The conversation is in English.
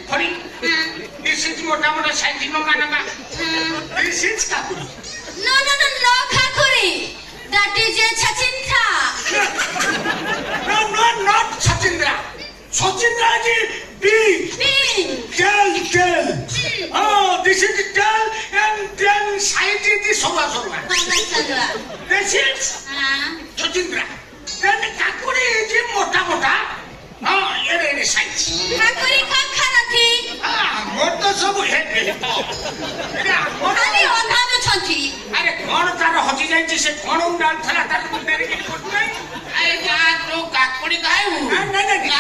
Hori. This is Motamota Santi Nomanama. This is Kakuri. No, Kakuri. That is a Chachinta. No, not Sachindra. Sachindra is big. Girl. Oh, this is the girl and then side is the Soba. This is Sachindra. Then Kakuri is the Mota. Oh, here is side. Kakuri Kakarati. Mota Sobu head. Kali Ondhano Chanti. अरे कौन तारा होती जाए जिसे कौन उड़ान थला तारा मुंडे के कुछ नहीं अरे यार तो काकोड़ी का है वो नहीं